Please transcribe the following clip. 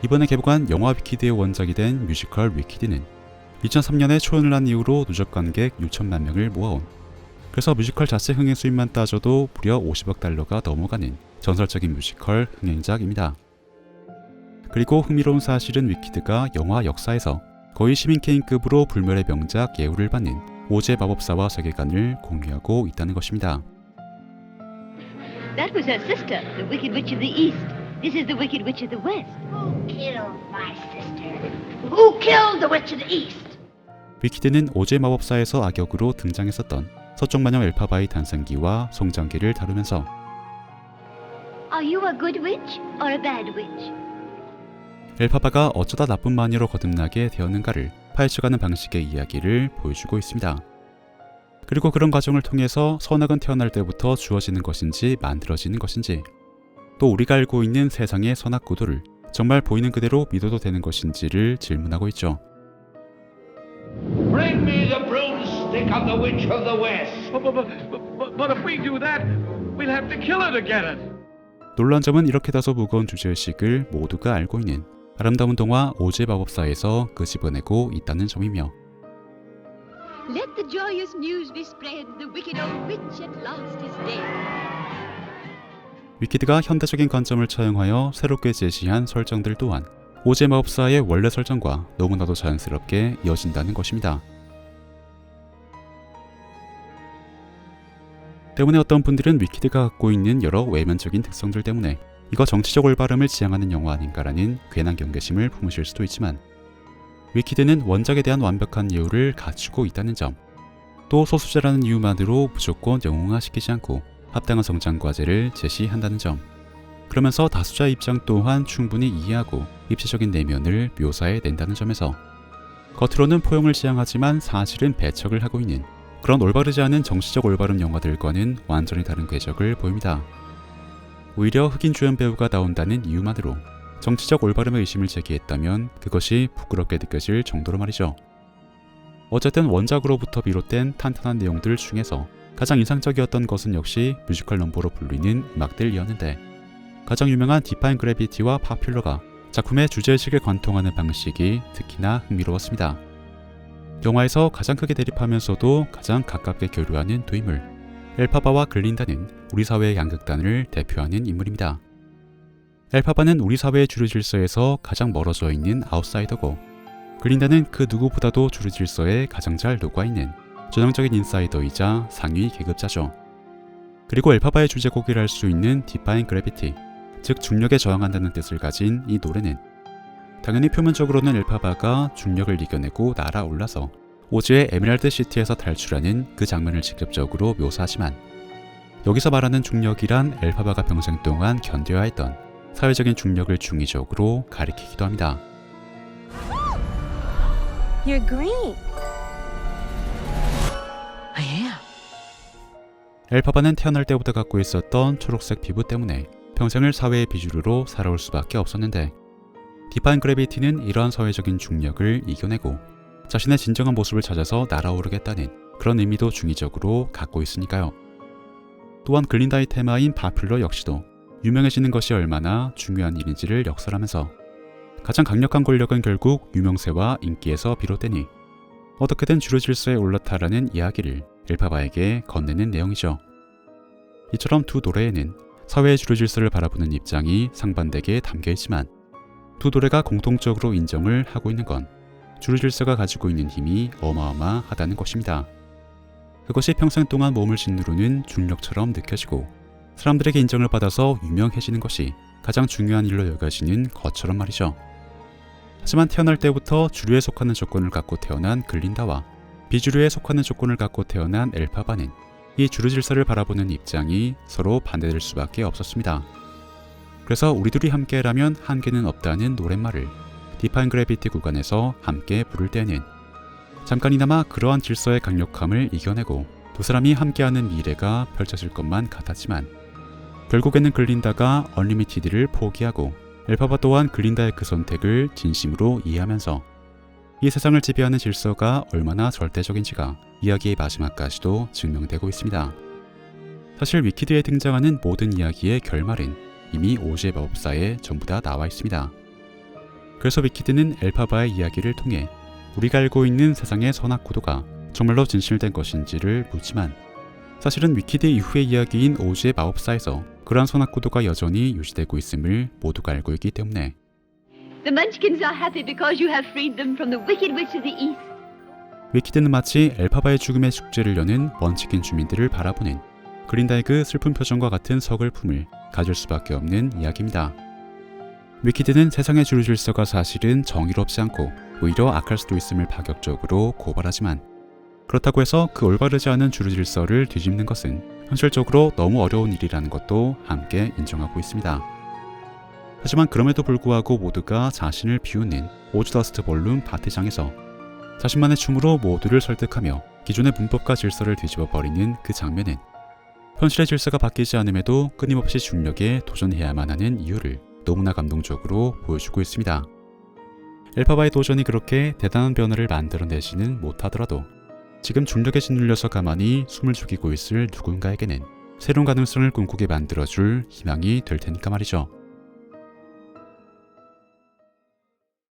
이번에 개봉한 영화 위키드의 원작이 된 뮤지컬 위키드는 2003년에 초연을 한 이후로 누적 관객 6천만 명을 모아온, 그래서 뮤지컬 자체 흥행 수입만 따져도 무려 50억 달러가 넘어가는 전설적인 뮤지컬 흥행작입니다. 그리고 흥미로운 사실은 위키드가 영화 역사에서 거의 시민 케인급으로 불멸의 명작 예우를 받는 오즈의 마법사와 세계관을 공유하고 있다는 것입니다. That was her sister, the Wicked Witch of the East. This is the Wicked Witch of the West. Who killed my sister? Who killed the Witch of the East? 위키드는 오즈의 마법사에서 악역으로 등장했었던 서쪽 마녀 엘파바의 탄생기와 성장기를 다루면서 Are you a good witch or a bad witch? 엘파바가 어쩌다 나쁜 마녀로 거듭나게 되었는가를 파헤쳐가는 방식의 이야기를 보여주고 있습니다. 그리고 그런 과정을 통해서 선악은 태어날 때부터 주어지는 것인지 만들어지는 것인지, 또 우리가 알고 있는 세상의 선악 구도를 정말 보이는 그대로 믿어도 되는 것인지를 질문하고 있죠. Bring me the broomstick of the Witch of the West. But if we do that, we'll have to kill her to get it. 놀란 점은 이렇게 다소 무거운 주제의식을 모두가 알고 있는 아름다운 동화 오즈의 마법사에서 끄집어내고 있다는 점이며, Let the joyous news be spread. The wicked old witch at last is dead. 위키드가 현대적인 관점을 차용하여 새롭게 제시한 설정들 또한 오즈의 마법사의 원래 설정과 너무나도 자연스럽게 이어진다는 것입니다. 때문에 어떤 분들은 위키드가 갖고 있는 여러 외면적인 특성들 때문에 이거 정치적 올바름을 지향하는 영화 아닌가라는 괜한 경계심을 품으실 수도 있지만, 위키드는 원작에 대한 완벽한 예우를 갖추고 있다는 점, 또 소수자라는 이유만으로 무조건 영웅화시키지 않고 합당한 성장 과제를 제시한다는 점, 그러면서 다수자의 입장 또한 충분히 이해하고 입시적인 내면을 묘사해낸다는 점에서 겉으로는 포용을 지향하지만 사실은 배척을 하고 있는 그런 올바르지 않은 정치적 올바름 영화들과는 완전히 다른 궤적을 보입니다. 오히려 흑인 주연 배우가 나온다는 이유만으로 정치적 올바름의 의심을 제기했다면 그것이 부끄럽게 느껴질 정도로 말이죠. 어쨌든 원작으로부터 비롯된 탄탄한 내용들 중에서 가장 인상적이었던 것은 역시 뮤지컬 넘버로 불리는 음악들이었는데, 가장 유명한 디파인 그래비티와 파퓰러가 작품의 주제의식을 관통하는 방식이 특히나 흥미로웠습니다. 영화에서 가장 크게 대립하면서도 가장 가깝게 교류하는 두 인물, 엘파바와 글린다는 우리 사회의 양극단을 대표하는 인물입니다. 엘파바는 우리 사회의 주류 질서에서 가장 멀어져 있는 아웃사이더고, 글린다는 그 누구보다도 주류 질서에 가장 잘 녹아있는 전형적인 인사이더이자 상위 계급자죠. 그리고 엘파바의 주제곡이라 할 수 있는 디파인 그래비티, 즉 중력에 저항한다는 뜻을 가진 이 노래는 당연히 표면적으로는 엘파바가 중력을 이겨내고 날아올라서 오즈의 에메랄드 시티에서 탈출하는 그 장면을 직접적으로 묘사하지만, 여기서 말하는 중력이란 엘파바가 평생 동안 견뎌야 했던 사회적인 중력을 중의적으로 가리키기도 합니다. You're green. I am. 엘파바는 태어날 때부터 갖고 있었던 초록색 피부 때문에 평생을 사회의 비주류로 살아올 수밖에 없었는데, 디파인 그래비티는 이러한 사회적인 중력을 이겨내고 자신의 진정한 모습을 찾아서 날아오르겠다는 그런 의미도 중의적으로 갖고 있으니까요. 또한 글린다의 테마인 파퓰러 역시도 유명해지는 것이 얼마나 중요한 일인지를 역설하면서 가장 강력한 권력은 결국 유명세와 인기에서 비롯되니 어떻게든 주류 질서에 올라타라는 이야기를 엘파바에게 건네는 내용이죠. 이처럼 두 노래에는 사회의 주류 질서를 바라보는 입장이 상반되게 담겨있지만, 두 노래가 공통적으로 인정을 하고 있는 건 주류 질서가 가지고 있는 힘이 어마어마하다는 것입니다. 그것이 평생 동안 몸을 짓누르는 중력처럼 느껴지고 사람들에게 인정을 받아서 유명해지는 것이 가장 중요한 일로 여겨지는 것처럼 말이죠. 하지만 태어날 때부터 주류에 속하는 조건을 갖고 태어난 글린다와 비주류에 속하는 조건을 갖고 태어난 엘파바는 이 주류 질서를 바라보는 입장이 서로 반대될 수밖에 없었습니다. 그래서 우리 둘이 함께라면 한계는 없다는 노랫말을 디파인 그래비티 구간에서 함께 부를 때는 잠깐이나마 그러한 질서의 강력함을 이겨내고 두 사람이 함께하는 미래가 펼쳐질 것만 같았지만, 결국에는 글린다가 언리미티드를 포기하고 엘파바 또한 글린다의 그 선택을 진심으로 이해하면서 이 세상을 지배하는 질서가 얼마나 절대적인지가 이야기의 마지막까지도 증명되고 있습니다. 사실 위키드에 등장하는 모든 이야기의 결말은 이미 오즈의 마법사에 전부 다 나와 있습니다. 그래서 위키드는 엘파바의 이야기를 통해 우리가 알고 있는 세상의 선악 구도가 정말로 진실된 것인지를 묻지만 사실은 위키드 이후의 이야기인 오즈의 마법사에서 그러한 선악 구도가 여전히 유지되고 있음을 모두가 알고 있기 때문에 The Munchkins are happy because you have freed them from the wicked witch of the east. 위키드는 마치 엘파바의 죽음의 축제를 여는 먼치킨 주민들을 바라보는 그린다의 그 슬픈 표정과 같은 서글픔을 가질 수밖에 없는 이야기입니다. 위키드는 세상의 주류 질서가 사실은 정의롭지 않고 오히려 악할 수도 있음을 파격적으로 고발하지만 그렇다고 해서 그 올바르지 않은 주류 질서를 뒤집는 것은 현실적으로 너무 어려운 일이라는 것도 함께 인정하고 있습니다. 하지만 그럼에도 불구하고 모두가 자신을 비우는 오즈더스트 볼룸 파티장에서 자신만의 춤으로 모두를 설득하며 기존의 문법과 질서를 뒤집어버리는 그 장면은 현실의 질서가 바뀌지 않음에도 끊임없이 중력에 도전해야만 하는 이유를 너무나 감동적으로 보여주고 있습니다. 엘파바의 도전이 그렇게 대단한 변화를 만들어내지는 못하더라도 지금 중력에 짓눌려서 가만히 숨을 죽이고 있을 누군가에게는 새로운 가능성을 꿈꾸게 만들어줄 희망이 될 테니까 말이죠.